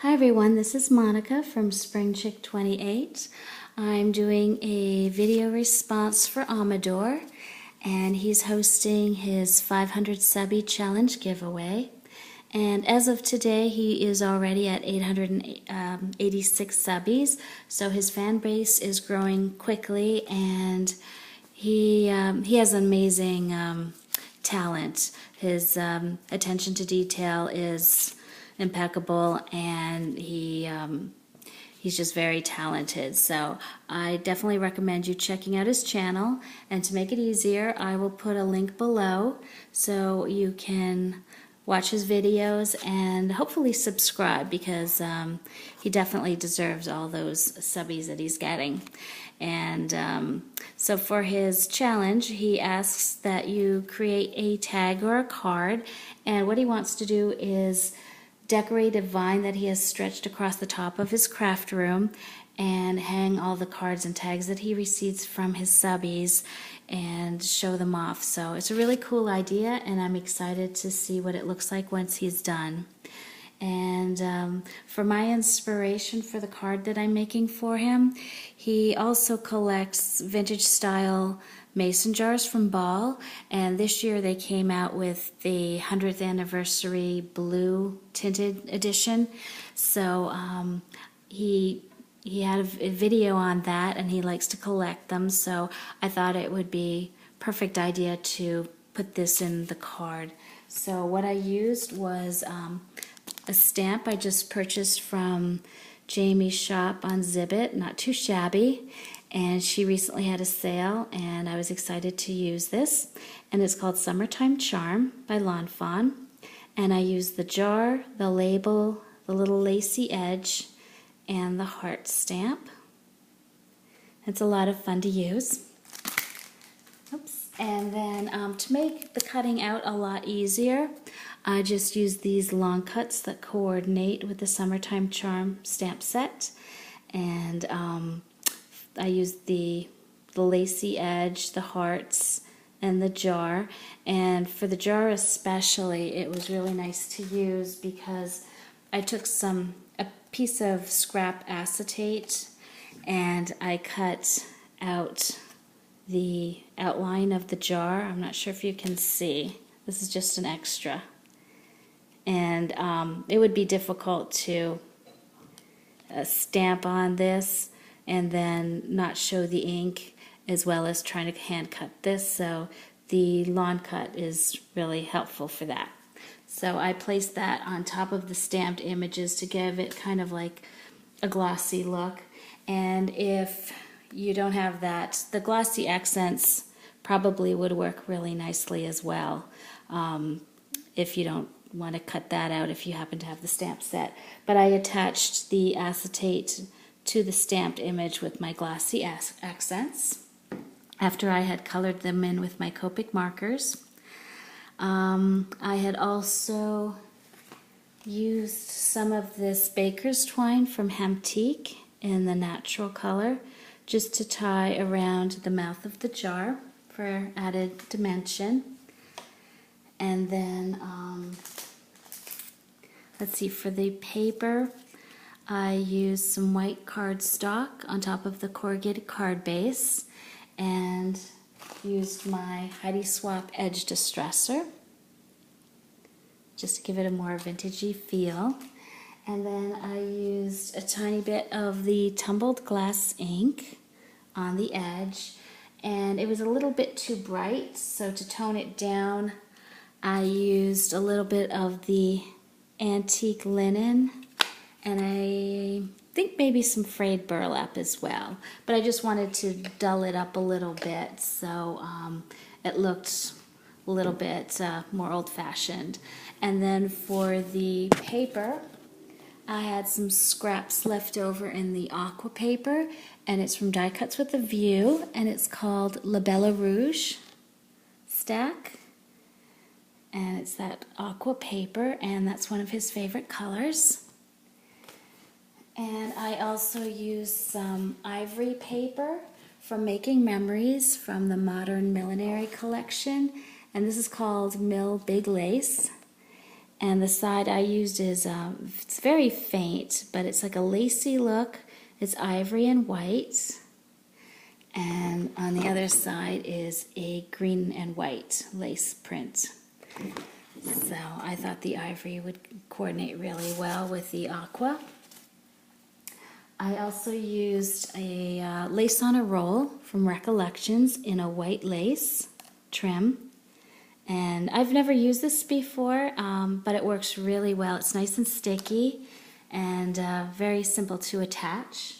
Hi everyone, this is Monica from Spring Chick 28. I'm doing a video response for Amador, and he's hosting his 500 Subbie challenge giveaway. And as of today, he is already at 886 subbies, so his fan base is growing quickly, and he has amazing talent. His attention to detail is impeccable, and he's just very talented. So I definitely recommend you checking out his channel, and to make it easier, I will put a link below so you can watch his videos and hopefully subscribe, because he definitely deserves all those subbies that he's getting. And so for his challenge, he asks that you create a tag or a card, and what he wants to do is decorate a vine that he has stretched across the top of his craft room and hang all the cards and tags that he receives from his subbies and show them off. So it's a really cool idea, and I'm excited to see what it looks like once he's done. And for my inspiration for the card that I'm making for him, he also collects vintage style mason jars from Ball, and this year they came out with the 100th anniversary blue tinted edition. So he had a video on that, and he likes to collect them, so I thought it would be a perfect idea to put this in the card. So what I used was a stamp I just purchased from Jamie's shop on Zibbit, not too shabby, and she recently had a sale, and I was excited to use this, and it's called Summertime Charm by Lawn Fawn. And I used the jar, the label, the little lacy edge, and the heart stamp. It's a lot of fun to use. Oops. And then to make the cutting out a lot easier, I just used these long cuts that coordinate with the Summertime Charm stamp set, and I used the lacy edge, the hearts, and the jar. And for the jar especially, it was really nice to use because I took a piece of scrap acetate and I cut out the outline of the jar. I'm not sure if you can see. This is just an extra. And it would be difficult to stamp on this and then not show the ink, as well as trying to hand cut this, so the lawn cut is really helpful for that. So I placed that on top of the stamped images to give it kind of like a glossy look. And if you don't have that, the glossy accents probably would work really nicely as well, if you don't want to cut that out if you happen to have the stamp set. But I attached the acetate to the stamped image with my glossy accents after I had colored them in with my Copic markers. I had also used some of this baker's twine from Hemtique in the natural color just to tie around the mouth of the jar for added dimension. And then let's see, for the paper, I used some white cardstock on top of the corrugated card base and used my Heidi Swap edge distressor just to give it a more vintagey feel. And then I used a tiny bit of the tumbled glass ink on the edge, and it was a little bit too bright, so to tone it down I used a little bit of the antique linen, and I think maybe some frayed burlap as well. But I just wanted to dull it up a little bit, so it looked a little bit more old-fashioned. And then for the paper, I had some scraps left over in the aqua paper, and it's from Die Cuts with a View, and it's called La Belle Rouge stack. And it's that aqua paper, and that's one of his favorite colors. And I also used some ivory paper from Making Memories from the Modern Millinery collection, and this is called Mill Big Lace. And the side I used is, it's very faint, but it's like a lacy look. It's ivory and white. And on the other side is a green and white lace print. So I thought the ivory would coordinate really well with the aqua. I also used a lace on a roll from Recollections in a white lace trim. And I've never used this before, but it works really well. It's nice and sticky and very simple to attach.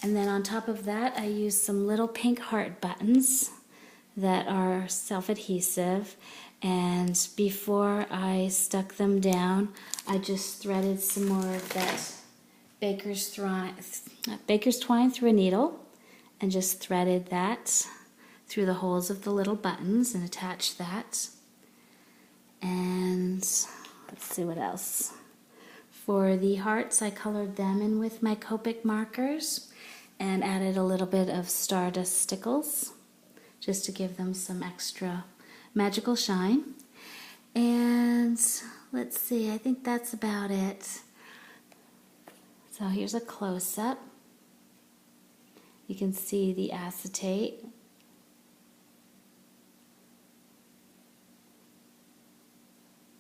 And then on top of that, I used some little pink heart buttons that are self-adhesive. And before I stuck them down, I just threaded some more of that baker's twine through a needle and just threaded that through the holes of the little buttons and attached that. And let's see what else. For the hearts, I colored them in with my Copic markers and added a little bit of Stardust stickles just to give them some extra magical shine. And let's see, I think that's about it. So here's a close-up. You can see the acetate.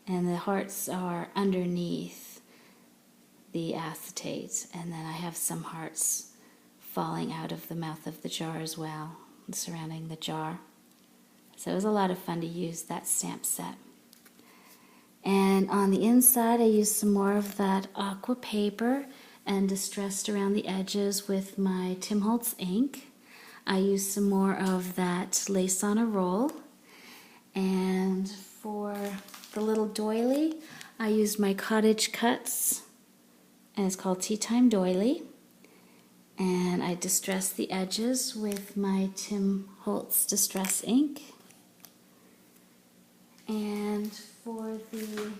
And the hearts are underneath the acetate. And then I have some hearts falling out of the mouth of the jar as well, surrounding the jar. So it was a lot of fun to use that stamp set. And on the inside, I used some more of that aqua paper and distressed around the edges with my Tim Holtz ink. I used some more of that lace on a roll. And for the little doily, I used my Cottage Cuts, and it's called Tea Time Doily. And I distressed the edges with my Tim Holtz Distress ink. And for the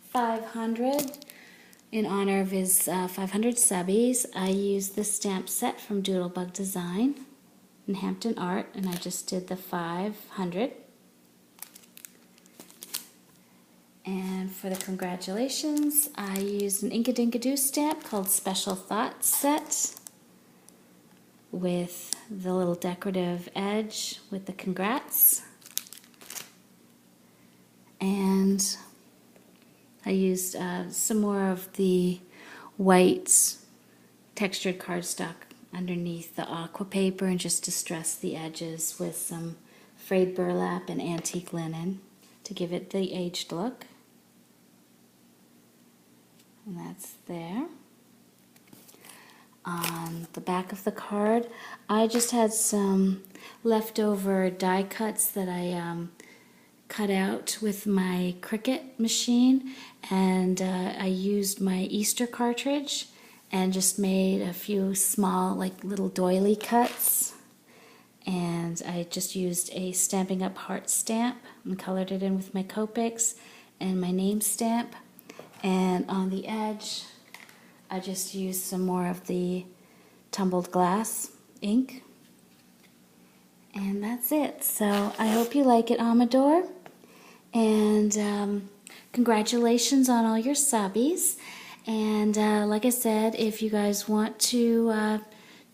500, in honor of his 500 subbies, I used the stamp set from Doodlebug Design and Hampton Art, and I just did the 500. And for the congratulations, I used an Inkadinkadoo stamp called Special Thoughts Set with the little decorative edge with the congrats. And I used some more of the white textured cardstock underneath the aqua paper and just distressed the edges with some frayed burlap and antique linen to give it the aged look. And that's there. On the back of the card, I just had some leftover die cuts that I cut out with my Cricut machine, and I used my Easter cartridge and just made a few small, like little doily cuts. And I just used a Stampin' Up! Heart stamp and colored it in with my Copics and my name stamp. And on the edge, I just used some more of the tumbled glass ink. And that's it. So I hope you like it, Amador. And congratulations on all your subbies. And like I said, if you guys want to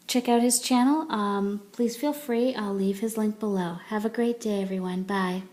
check out his channel, please feel free. I'll leave his link below. Have a great day, everyone. Bye.